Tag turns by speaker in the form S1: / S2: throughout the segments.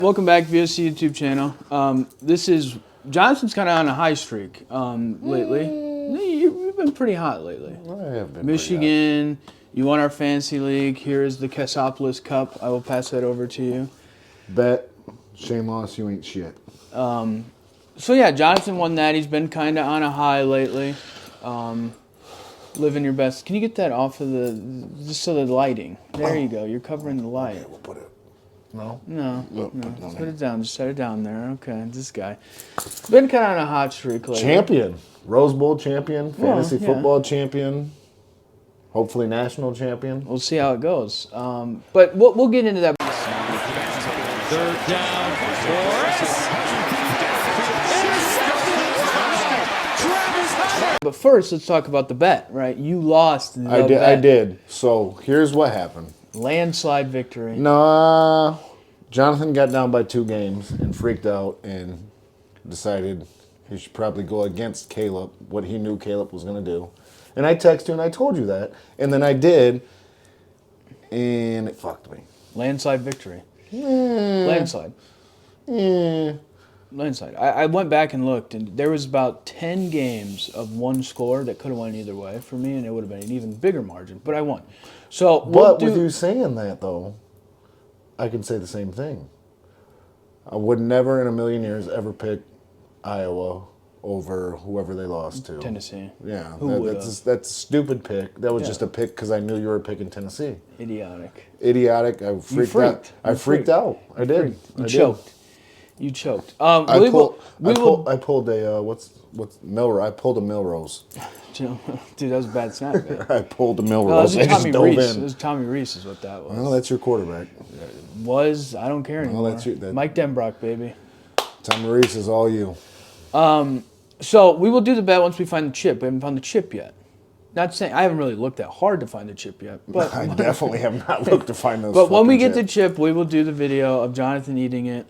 S1: Welcome back, V.O.C. YouTube channel. This is Jonathan's kind of on a high streak lately. You've been pretty hot lately.
S2: I have been.
S1: Michigan, you won our fantasy league. Here is the Cassopolis Cup. I will pass that over to you.
S2: Bet, shame loss, you ain't shit.
S1: So yeah, Jonathan won that. He's been kind of on a high lately. Living your best. Can you get that off of just so the lighting? There you go. You're covering the light.
S2: Okay, we'll put it. No?
S1: No. Just put it down. Just set it down there. Okay, this guy. Been kind of on a hot streak lately.
S2: Champion. Rose Bowl champion. Fantasy
S1: yeah.
S2: football champion. Hopefully national champion.
S1: We'll see how it goes. But we'll get into that.
S3: Third down for
S1: But first, let's talk about the bet, right? You lost the
S2: I
S1: bet.
S2: did. So here's what happened.
S1: Landslide victory.
S2: Nah, Jonathan got down by 2 games and freaked out and decided he should probably go against Caleb, what he knew Caleb was going to do. And I texted you and I told you that. And then I did, and it fucked me.
S1: Landslide victory. Landslide. Landslide. I went back and looked, and there was about 10 games of one score that could have went either way for me, and it would have been an even bigger margin. But I won. So,
S2: But with you saying that, though, I can say the same thing. I would never in a million years ever pick Iowa over whoever they lost to.
S1: Tennessee.
S2: Yeah, that's a stupid pick. That was just a pick because I knew you were picking Tennessee.
S1: Idiotic.
S2: I freaked out. I freaked out. I did.
S1: You choked. You choked.
S2: I pulled a what's Milrose. I pulled a Milrose.
S1: Dude, that was a bad snap, man.
S2: I pulled a
S1: No,
S2: Milrose.
S1: that was
S2: I just
S1: Tommy
S2: dove
S1: Reese. It
S2: in.
S1: was Tommy Reese is what that was.
S2: Well, that's your quarterback.
S1: I don't care anymore. Mike Denbrock, baby.
S2: Tommy Reese is all you.
S1: So we will do the bet once we find the chip. We haven't found the chip yet. Not saying I haven't really looked that hard to find the chip yet, but
S2: I definitely have not looked to find those.
S1: But when we get the
S2: chips.
S1: chip, we will do the video of Jonathan eating it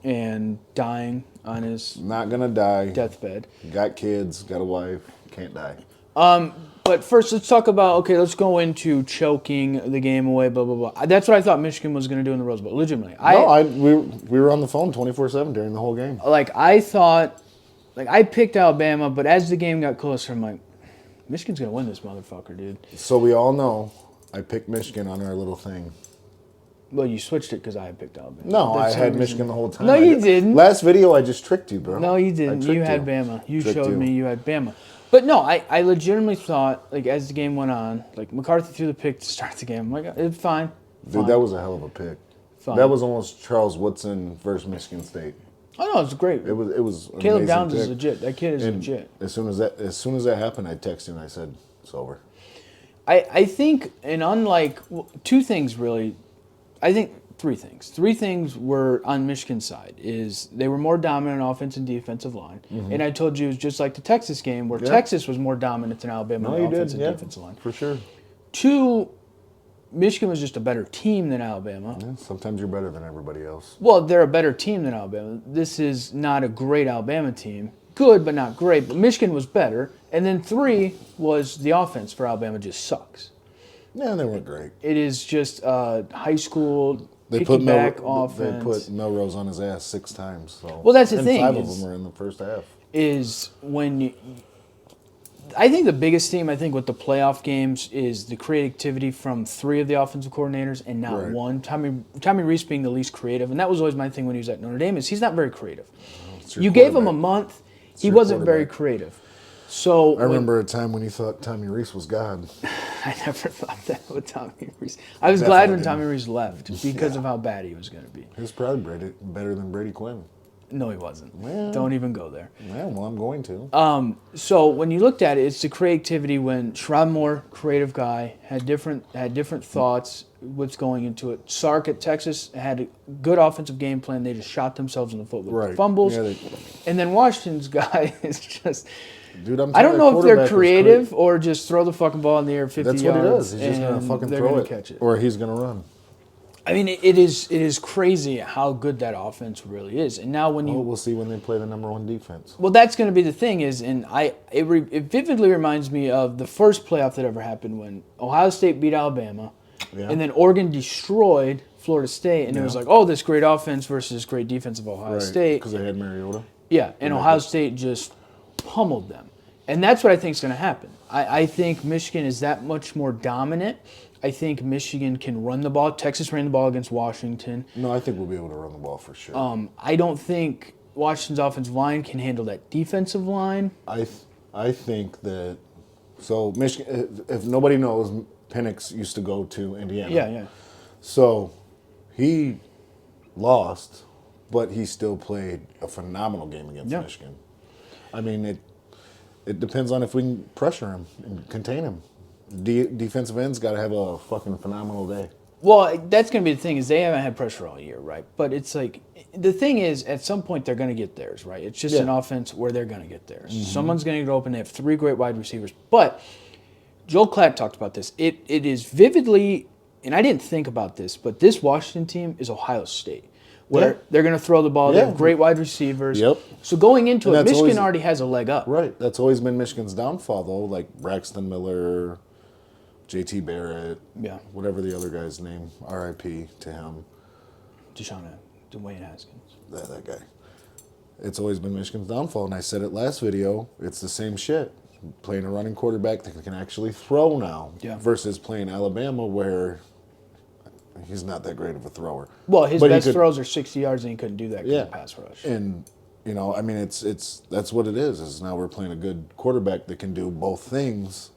S1: and dying on his
S2: Not gonna die.
S1: deathbed.
S2: Got kids. Got a wife. Can't die.
S1: But first, let's talk about, let's go into choking the game away, blah, blah, blah. That's what I thought Michigan was going to do in the Rose Bowl, legitimately.
S2: We were on the phone 24/7 during the whole game.
S1: I picked Alabama, but as the game got closer, I'm like, Michigan's going to win this motherfucker, dude.
S2: So we all know I picked Michigan on our little thing.
S1: Well, you switched it because I had picked Alabama.
S2: No,
S1: That's
S2: I had
S1: the reason.
S2: Michigan the whole time.
S1: No, you didn't.
S2: Last video, I just tricked you, bro.
S1: No, you didn't. You had
S2: you.
S1: Bama. You
S2: Tricked
S1: showed
S2: you.
S1: me you had Bama. But no, I legitimately thought, as the game went on, McCarthy threw the pick to start the game. I'm like, it's fine.
S2: Dude, that was a hell of a pick.
S1: Fine.
S2: That was almost Charles Woodson versus Michigan State.
S1: Oh, no, it's great.
S2: It was an
S1: Caleb
S2: amazing
S1: Downs
S2: pick.
S1: is legit. That kid is
S2: And
S1: legit.
S2: As soon as that happened, I texted you and I said, it's over.
S1: I think, and unlike, 2 things really, I think 3 things. 3 things were on Michigan's side is they were more dominant on offense and defensive line.
S2: Mm-hmm.
S1: And I told you it was just like the Texas game where Texas was more dominant than Alabama on offense and defensive line.
S2: For sure.
S1: 2, Michigan was just a better team than Alabama.
S2: Yeah, sometimes you're better than everybody else.
S1: Well, they're a better team than Alabama. This is not a great Alabama team. Good, but not great. But Michigan was better. And then 3 was the offense for Alabama just sucks.
S2: Yeah, they weren't great.
S1: It is just high school
S2: They put
S1: back offense.
S2: They put Melrose on his ass 6 times. So.
S1: Well, that's the
S2: and
S1: thing
S2: 5 of
S1: is-
S2: them were in the first half.
S1: Is when I think the biggest theme with the playoff games is the creativity from 3 of the offensive coordinators and not
S2: Right.
S1: one. Tommy Reese being the least creative, and that was always my thing when he was at Notre Dame is he's not very creative.
S2: Your
S1: You gave him a
S2: quarterback.
S1: month, he
S2: your
S1: wasn't very
S2: quarterback.
S1: creative. So
S2: I remember a time when you thought Tommy Reese was God.
S1: I never thought that with Tommy Reese. I was glad when
S2: Definitely
S1: Tommy Reese left because of how bad he was going to be.
S2: He was probably better than Brady Quinn.
S1: No, he wasn't.
S2: Well-
S1: Don't even go there.
S2: Yeah, well, I'm going to.
S1: So when you looked at it, it's the creativity. When Sherrod Moore, creative guy, had different thoughts. What's going into it? Sark at Texas had a good offensive game plan. They just shot themselves in the foot with
S2: Right.
S1: fumbles.
S2: Yeah,
S1: and then Washington's guy is just.
S2: Dude, I'm
S1: I don't
S2: telling
S1: know
S2: you,
S1: if they're
S2: quarterback was
S1: creative or just throw the fucking ball in the air 50
S2: That's
S1: yards.
S2: what he does. He's just going to
S1: and
S2: fucking
S1: they're
S2: throw
S1: gonna
S2: it.
S1: catch it.
S2: Or he's going to run.
S1: I mean, it is crazy how good that offense really is. And now when
S2: Well,
S1: you
S2: we'll see when they play the number 1 defense.
S1: Well, that's going to be the thing it vividly reminds me of the first playoff that ever happened when Ohio State beat Alabama,
S2: Yeah.
S1: and then Oregon destroyed Florida State, and it was like, oh, this great offense versus this great defense of Ohio State.
S2: Because they had Mariota.
S1: Yeah, and Ohio State just pummeled them. And that's what I think is going to happen. I think Michigan is that much more dominant. I think Michigan can run the ball. Texas ran the ball against Washington.
S2: No, I think we'll be able to run the ball for sure.
S1: I don't think Washington's offensive line can handle that defensive line.
S2: I think that so Michigan. If nobody knows, Penix used to go to Indiana.
S1: Yeah.
S2: So he lost, but he still played a phenomenal game against Michigan. I mean, it depends on if we can pressure him and contain him. Defensive ends got to have a fucking phenomenal day.
S1: Well, that's going to be the thing is they haven't had pressure all year, right? But it's like the thing is at some point they're going to get theirs, right? It's just an offense where they're going to get theirs. Mm-hmm. Someone's going to get open. They have 3 great wide receivers. But Joel Klatt talked about this. It is vividly, and I didn't think about this, but this Washington team is Ohio State. Where they're going to throw the ball. They have great wide receivers.
S2: Yep.
S1: So going into it, Michigan already has a leg up.
S2: Right. That's always been Michigan's downfall, though. Like Braxton Miller, J.T. Barrett, whatever the other guy's name, R.I.P. to him. Dwayne Haskins. That guy. It's always been Michigan's downfall, and I said it last video. It's the same shit. Playing a running quarterback that can actually throw now versus playing Alabama where he's not that great of a thrower.
S1: Well, his best throws are 60 yards, and he couldn't do that because of pass rush.
S2: And, I mean, it's that's what it is now we're playing a good quarterback that can do both things.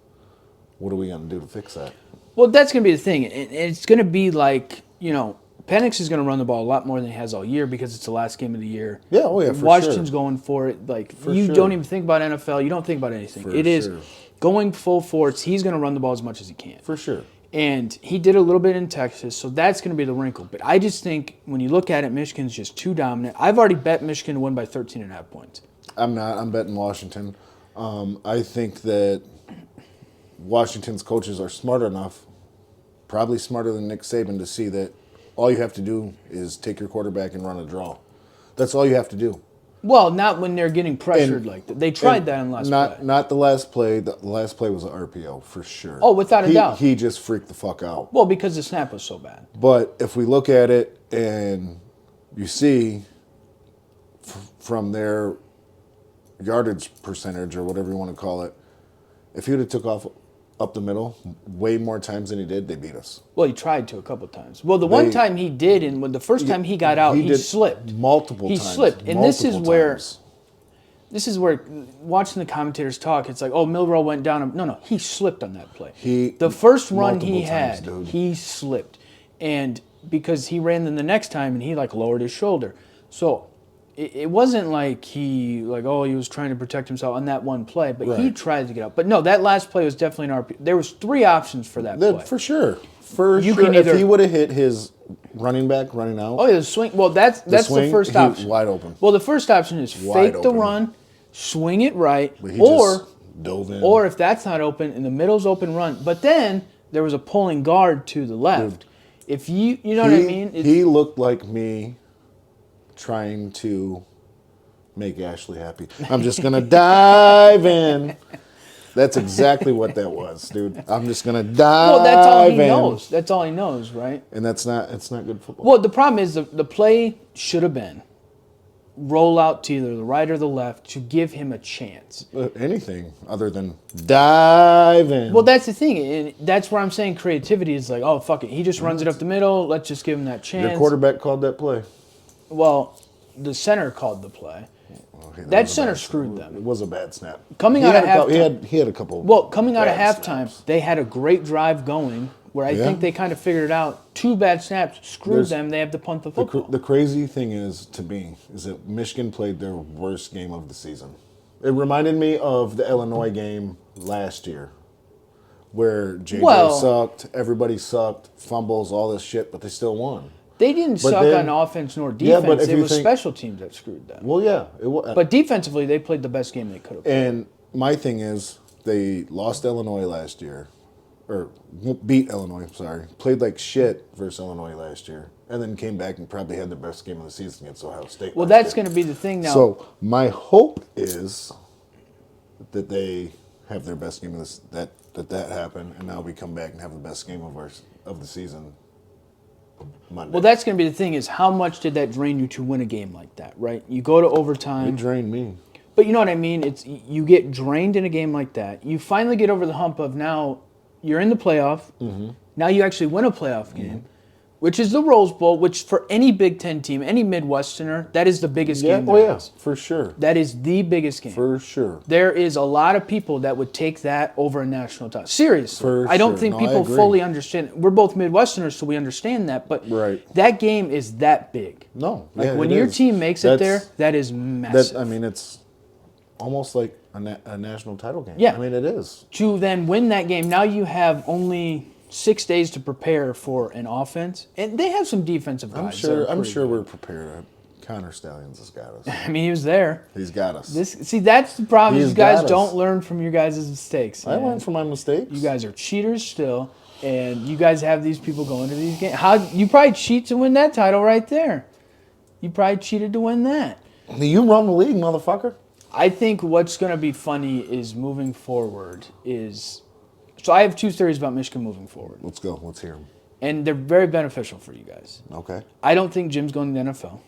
S2: What are we going to do to fix that?
S1: Well, that's going to be the thing. It's going to be like, Penix is going to run the ball a lot more than he has all year because it's the last game of the year.
S2: Yeah, for
S1: Washington's going for it. Like, don't even think about NFL. You don't think about anything. It is going full force. He's going to run the ball as much as he can.
S2: For sure.
S1: And he did a little bit in Texas, so that's going to be the wrinkle. But I just think when you look at it, Michigan's just too dominant. I've already bet Michigan to win by 13.5 points.
S2: I'm not. I'm betting Washington. I think that Washington's coaches are smart enough, probably smarter than Nick Saban, to see that all you have to do is take your quarterback and run a draw. That's all you have to do.
S1: Well, not when they're getting pressured like that. They tried that in last play.
S2: Not the last play. The last play was an RPO, for sure.
S1: Oh, without a doubt.
S2: He just freaked the fuck out.
S1: Well, because the snap was so bad.
S2: But if we look at it and you see from their yardage percentage or whatever you want to call it, if he would have took off up the middle way more times than he did, they beat us.
S1: Well, he tried to a couple times. Well, the one time he did, and when the first time he got out, he slipped.
S2: Multiple times.
S1: He slipped. And this is where watching the commentators talk, it's like, oh, Milroe went down. No, he slipped on that play. The first run he had, he slipped. And because he ran them the next time, and he lowered his shoulder. So it wasn't like he was trying to protect himself on that one play, but he tried to get out. But no, that last play was definitely an RP. There was 3 options for that play.
S2: For sure. If he would have hit his running back running out.
S1: Oh, yeah, the swing. Well, that's the first option.
S2: Wide open.
S1: Well, the first option is fake the run, swing it right,
S2: or dove in.
S1: Or if that's not open and the middle's open, run. But then there was a pulling guard to the left.
S2: Dude,
S1: if you know what I mean?
S2: He looked like me trying to make Ashley happy. I'm just going to dive in. That's exactly what that was, dude. I'm just going to dive in.
S1: Well, that's all he knows. That's all he knows, right?
S2: And it's not good football.
S1: Well, the problem is the play should have been roll out to either the right or the left to give him a chance.
S2: Anything other than dive in.
S1: Well, that's the thing. And that's where I'm saying creativity is like, oh, fuck it. He just runs it up the middle. Let's just give him that chance.
S2: Your quarterback called that play.
S1: Well, the center called the play. Okay, that center screwed them.
S2: It was a bad snap.
S1: Coming out of halftime,
S2: he had a couple.
S1: Well, coming out of halftime, they had a great drive going where I think they kind of figured it out. 2 bad snaps screwed them. They have to punt the football.
S2: The crazy thing is, to me, is that Michigan played their worst game of the season. It reminded me of the Illinois game last year, where JJ sucked, everybody sucked, fumbles, all this shit, but they still won.
S1: They didn't suck on offense nor defense. It was special teams that screwed them.
S2: Well, yeah.
S1: But defensively, they played the best game they could have played.
S2: And my thing is, they lost Illinois last year. Or beat Illinois, sorry. Played like shit versus Illinois last year. And then came back and probably had their best game of the season against Ohio State.
S1: Well, that's going to be the thing now.
S2: So my hope is that they have their best game of that happen, and now we come back and have the best game of the season Monday.
S1: Well, that's going to be the thing is how much did that drain you to win a game like that, right? You go to
S2: It
S1: overtime.
S2: drained me.
S1: But you know what I mean? It's you get drained in a game like that. You finally get over the hump of now you're in the playoff. Mm-hmm. Now you actually win a playoff game, which is the Rose Bowl, which for any Big Ten team, any Midwesterner, that is the biggest game there is.
S2: For sure.
S1: That is the biggest game.
S2: For sure.
S1: There is a lot of people that would take that over a national title. Seriously.
S2: For
S1: I don't
S2: sure.
S1: think
S2: No, I
S1: people
S2: agree.
S1: fully understand. We're both Midwesterners, so we understand that. But
S2: Right.
S1: that game is that big.
S2: No.
S1: Like
S2: yeah,
S1: when
S2: it
S1: your
S2: is.
S1: team makes it
S2: That's-
S1: there, that is massive.
S2: I mean, it's almost like a national title game.
S1: Yeah.
S2: I mean, it is.
S1: To then win that game, now you have only 6 days to prepare for an offense, and they have some defensive guys.
S2: I'm sure we're prepared. Connor Stallions has got us.
S1: I mean, he was there.
S2: He's got us.
S1: That's the problem. Is
S2: He's
S1: you guys
S2: got us.
S1: don't learn from your guys' mistakes.
S2: I
S1: man.
S2: learned from my mistakes.
S1: You guys are cheaters still, and you guys have these people going to these games. How you probably cheat to win that title right there? You probably cheated to win that.
S2: You run the league, motherfucker.
S1: I think what's going to be funny is moving forward is. So I have 2 theories about Michigan moving forward,
S2: Let's go. Let's hear him.
S1: and they're very beneficial for you guys.
S2: Okay.
S1: I don't think Jim's going to the NFL.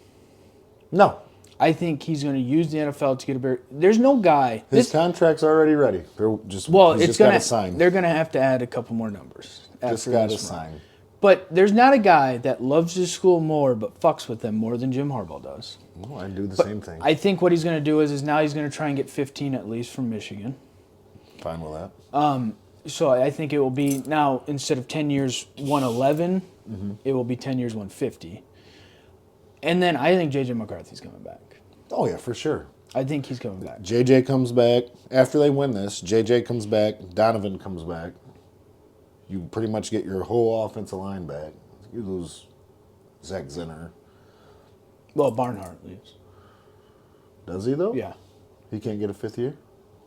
S2: No.
S1: I think he's going to use the NFL to get a better. There's no guy.
S2: His contract's already ready. They're just
S1: Well,
S2: he's
S1: it's
S2: just
S1: going
S2: got
S1: to
S2: to sign.
S1: They're going to have to add a couple more numbers.
S2: Just
S1: after
S2: got to
S1: this run.
S2: sign.
S1: But there's not a guy that loves his school more but fucks with them more than Jim Harbaugh does.
S2: Well, I do the same thing.
S1: I think what he's going to do is now he's going to try and get 15 at least from Michigan.
S2: Fine with that.
S1: So I think it will be now instead of 10 years 111, it will be 10 years 150. And then I think J.J. McCarthy's coming back.
S2: Oh yeah, for sure.
S1: I think he's coming back.
S2: JJ comes back after they win this. JJ comes back. Donovan comes back. You pretty much get your whole offensive line back. You lose Zach Zinner.
S1: Well, Barnhart leaves.
S2: Does he though?
S1: Yeah.
S2: He can't get a 5th year?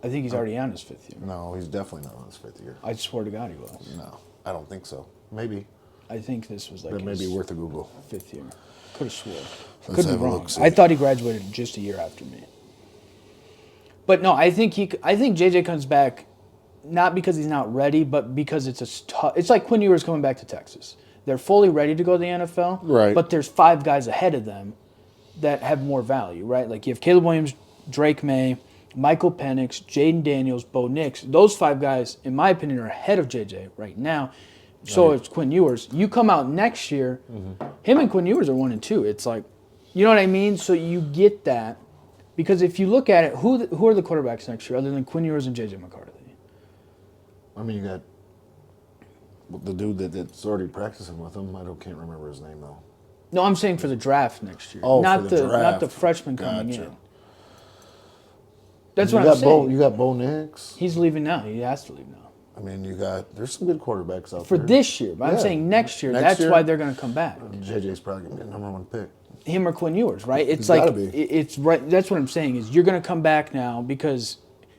S1: I think he's already on his 5th year.
S2: No, he's definitely not on his 5th year.
S1: I swear to God he was.
S2: No, I don't think so. Maybe.
S1: I think this was like
S2: That may
S1: his
S2: be worth a Google.
S1: 5th year. Could have swore.
S2: Let's
S1: Could be
S2: have a
S1: wrong.
S2: look-see.
S1: I thought he graduated just a year after me. But no, I think JJ comes back not because he's not ready, but because it's like Quinn Ewers coming back to Texas. They're fully ready to go to the NFL,
S2: Right.
S1: But there's 5 guys ahead of them that have more value, right? Like you have Caleb Williams, Drake May, Michael Penix, Jaden Daniels, Bo Nix. Those 5 guys, in my opinion, are ahead of JJ right now. So it's Quinn Ewers. You come out next year, him and Quinn Ewers are 1 and 2. It's like, you know what I mean? So you get that. Because if you look at it, who are the quarterbacks next year other than Quinn Ewers and J.J. McCarthy?
S2: I mean, you got the dude that's already practicing with him. Can't remember his name though.
S1: No, I'm saying for the draft next year.
S2: Oh,
S1: not
S2: for the draft.
S1: Not the freshman coming
S2: Gotcha.
S1: in. That's
S2: You
S1: what I'm
S2: got
S1: saying.
S2: You got Bo Nix.
S1: He's leaving now. He has to leave now.
S2: I mean, there's some good quarterbacks out
S1: For
S2: there.
S1: this year. But I'm
S2: Yeah.
S1: saying next year.
S2: Next
S1: That's
S2: year?
S1: why they're going to come back.
S2: JJ's probably gonna be a number 1 pick.
S1: Him or Quinn Ewers, right? It's
S2: He's
S1: like
S2: gotta be.
S1: it's right. That's what I'm saying is you're going to come back now because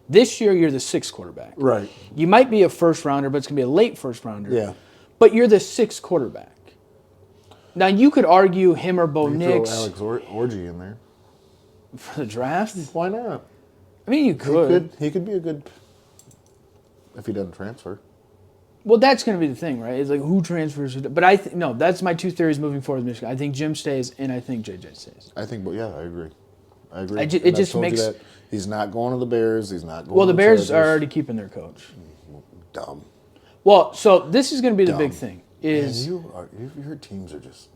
S1: this year you're the 6th quarterback.
S2: Right.
S1: You might be a first rounder, but it's going to be a late first rounder.
S2: Yeah.
S1: But you're the 6th quarterback. Now you could argue him or Bo
S2: You
S1: Nix
S2: throw Alex Orgy in there.
S1: for the draft.
S2: Why not?
S1: I mean, you could.
S2: He could be a good if he doesn't transfer.
S1: Well, that's going to be the thing, right? It's like who transfers. But no, that's my 2 theories moving forward with Michigan. I think Jim stays, and I think JJ stays.
S2: I think, but yeah, I agree.
S1: It
S2: And
S1: just
S2: I told
S1: makes-
S2: you that. He's not going to the Bears. He's not going.
S1: Well,
S2: to
S1: the Bears are
S2: Chargers.
S1: already keeping their coach.
S2: Dumb.
S1: Well, so this is going to be the
S2: Dumb.
S1: big thing. Is
S2: your teams are just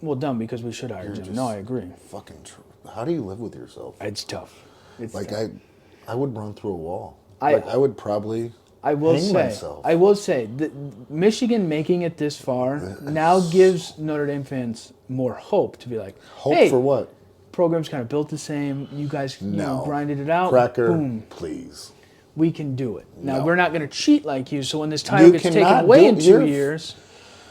S1: well dumb because we should hire
S2: You're
S1: Jim.
S2: just-
S1: No, I agree.
S2: fucking. How do you live with yourself?
S1: It's tough. It's
S2: Like
S1: tough.
S2: I would run through a wall.
S1: I-
S2: I would probably.
S1: I will
S2: hang
S1: say,
S2: myself.
S1: I will say, that Michigan making it this far now gives Notre Dame fans more hope to be like,
S2: Hope
S1: hey,
S2: for what?
S1: program's kind of built the same. You guys
S2: No.
S1: grinded it out.
S2: Cracker,
S1: Boom.
S2: please.
S1: We can do it. Now,
S2: No.
S1: we're not going to cheat like you, so when this title
S2: You
S1: gets taken
S2: cannot
S1: away
S2: do-
S1: in 2
S2: you're-
S1: years,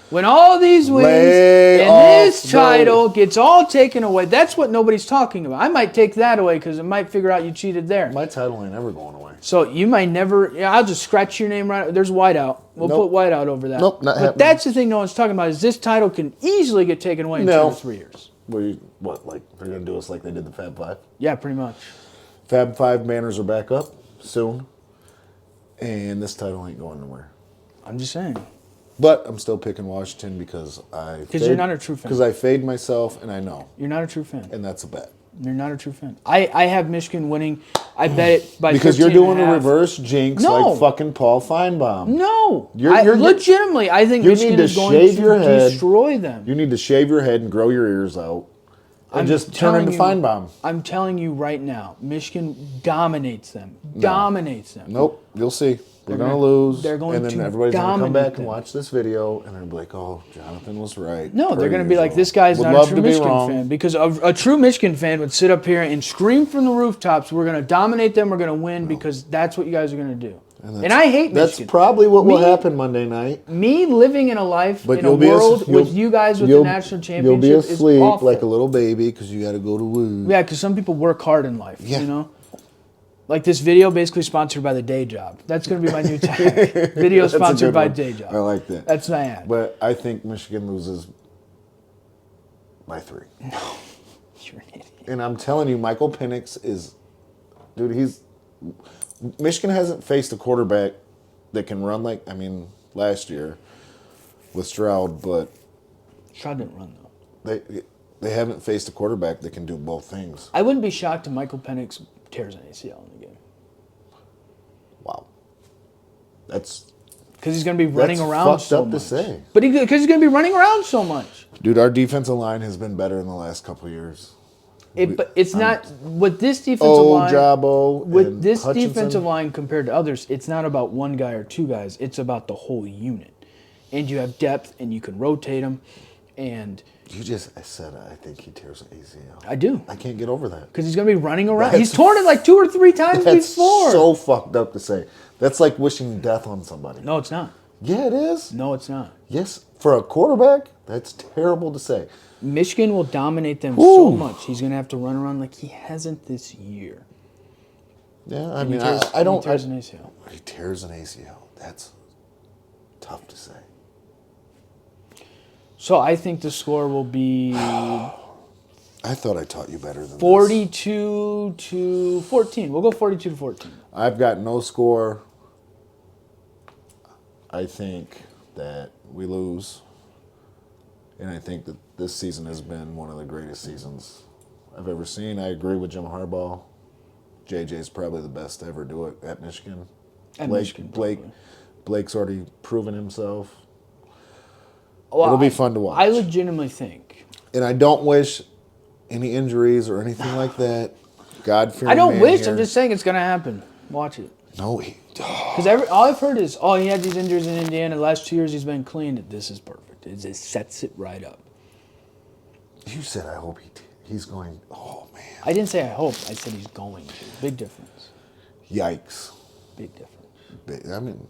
S1: when all these wins
S2: Lay
S1: and
S2: off
S1: this title gets all taken away, that's what nobody's talking about. I might take that away because it might figure out you cheated there.
S2: My title ain't ever going away.
S1: So you might never. Yeah, I'll just scratch your name right. There's whiteout. We'll
S2: Nope.
S1: put whiteout over that.
S2: Nope, not
S1: But
S2: happening.
S1: that's the thing no one's talking about is this title can easily get taken away in
S2: No.
S1: 2 to 3 years.
S2: Like they're gonna do us like they did the Fab Five?
S1: Yeah, pretty much.
S2: Fab Five banners are back up soon, and this title ain't going nowhere.
S1: I'm just saying.
S2: But I'm still picking Washington because
S1: you're not a true fan.
S2: Because I fade myself, and I know.
S1: You're not a true fan.
S2: And that's a bet.
S1: You're not a true fan. I have Michigan winning. I bet it by
S2: because you're
S1: 13
S2: doing
S1: and a
S2: a
S1: half.
S2: reverse jinx
S1: No.
S2: like fucking Paul Feinbaum.
S1: No.
S2: You're
S1: legitimately, I think
S2: you
S1: Michigan
S2: need to
S1: is going
S2: shave your
S1: to
S2: head.
S1: destroy them.
S2: You need to shave your head and grow your ears out. And just turn
S1: telling
S2: into
S1: you-
S2: Feinbaum.
S1: I'm telling you right now, Michigan dominates them. Dominates them.
S2: Nope, you'll see. We're
S1: They're
S2: going to
S1: gonna-
S2: lose.
S1: they're going
S2: and then
S1: to
S2: everybody's going to come
S1: dominate
S2: back
S1: them.
S2: and watch this video, and they're going to be like, oh, Jonathan was right.
S1: No, they're
S2: per
S1: going to be like,
S2: usual.
S1: this guy's
S2: Would
S1: not a
S2: love
S1: true
S2: to be
S1: Michigan
S2: wrong.
S1: fan. Because a true Michigan fan would sit up here and scream from the rooftops, we're going to dominate them, we're going to win, because that's what you guys are going to do. And I hate
S2: That's
S1: Michigan.
S2: probably what will happen Monday night.
S1: Me living in a life,
S2: But
S1: in a
S2: you'll be
S1: world with you guys with the national championship
S2: You'll be asleep
S1: is awful.
S2: like a little baby because you got to go to work.
S1: Yeah, because some people work hard in life,
S2: Yeah.
S1: you know? Like this video, basically sponsored by the day job. That's going to be my new tag. Video
S2: That's a
S1: sponsored
S2: good
S1: by
S2: one.
S1: day job.
S2: I like that.
S1: That's my ad.
S2: But I think Michigan loses by 3.
S1: You're an idiot.
S2: And I'm telling you, Michael Penix is, dude, Michigan hasn't faced a quarterback that can run last year with Stroud, but
S1: Stroud didn't run, though.
S2: they haven't faced a quarterback that can do both things.
S1: I wouldn't be shocked if Michael Penix tears an ACL in the game.
S2: Wow. That's
S1: Because he's going to be running
S2: That's
S1: around
S2: fucked
S1: so
S2: up to
S1: much.
S2: say.
S1: But because he's going to be running around so much.
S2: Dude, our defensive line has been better in the last couple of years.
S1: But it's not with this defensive line.
S2: Jabo
S1: With
S2: and
S1: this
S2: Hutchinson.
S1: defensive line compared to others, it's not about one guy or two guys. It's about the whole unit, and you have depth, and you can rotate them. And
S2: I said I think he tears an ACL.
S1: I do,
S2: I can't get over that.
S1: because he's going to be running around.
S2: That's-
S1: He's torn it like 2 or 3 times
S2: That's
S1: before.
S2: so fucked up to say. That's like wishing death on somebody.
S1: No, it's not.
S2: Yeah, it is.
S1: No, it's not.
S2: Yes, for a quarterback, that's terrible to say.
S1: Michigan will dominate them so
S2: Ooh.
S1: much. He's going to have to run around like he hasn't this year.
S2: Yeah, I
S1: And
S2: mean,
S1: he tears,
S2: I don't.
S1: He tears an ACL.
S2: He tears an ACL. That's tough to say.
S1: So I think the score will be
S2: I thought I taught you better than this.
S1: 42 to 14. We'll go 42 to 14.
S2: I've got no score. I think that we lose. And I think that this season has been one of the greatest seasons I've ever seen. I agree with Jim Harbaugh. JJ's probably the best to ever do it at Michigan.
S1: At Michigan, probably.
S2: Blake's already proven himself.
S1: Well,
S2: It'll be fun to watch.
S1: I legitimately think.
S2: And I don't wish any injuries or anything like that. God-fearing
S1: I don't
S2: man
S1: wish.
S2: here.
S1: I'm just saying it's going to happen. Watch it.
S2: No,
S1: Because all I've heard is, he had these injuries in Indiana. The last 2 years he's been clean. This is perfect. It sets it right up.
S2: you said I hope he's going. Oh man!
S1: I didn't say I hope. I said he's going to. Big difference.
S2: Yikes!
S1: Big difference.
S2: I mean,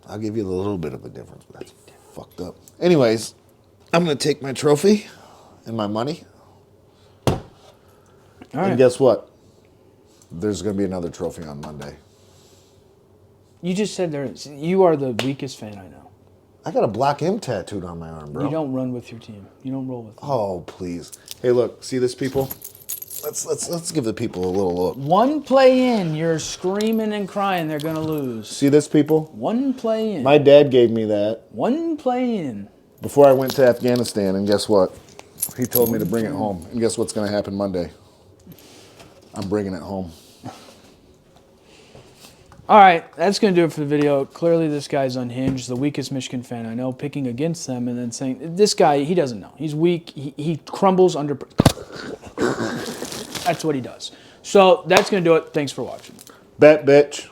S2: I'll give you a little bit of a difference, but that's fucked up. Anyways, I'm gonna take my trophy and my money.
S1: All right.
S2: And guess what? There's gonna be another trophy on Monday.
S1: You just said you are the weakest fan I know.
S2: I got a Block M tattooed on my arm, bro.
S1: You don't run with your team. You don't roll with them.
S2: Oh please! Hey, look, see this, people? Let's give the people a little look.
S1: One play in, you're screaming and crying they're going to lose.
S2: See this, people?
S1: One play in.
S2: My dad gave me that
S1: One play in.
S2: before I went to Afghanistan, and guess what? He told me to bring it home. And guess what's going to happen Monday? I'm bringing it home.
S1: All right, that's going to do it for the video. Clearly, this guy's unhinged, the weakest Michigan fan I know, picking against them and then saying, this guy, he doesn't know. He's weak. He crumbles under... That's what he does. So that's going to do it. Thanks for watching.
S2: Bet, bitch.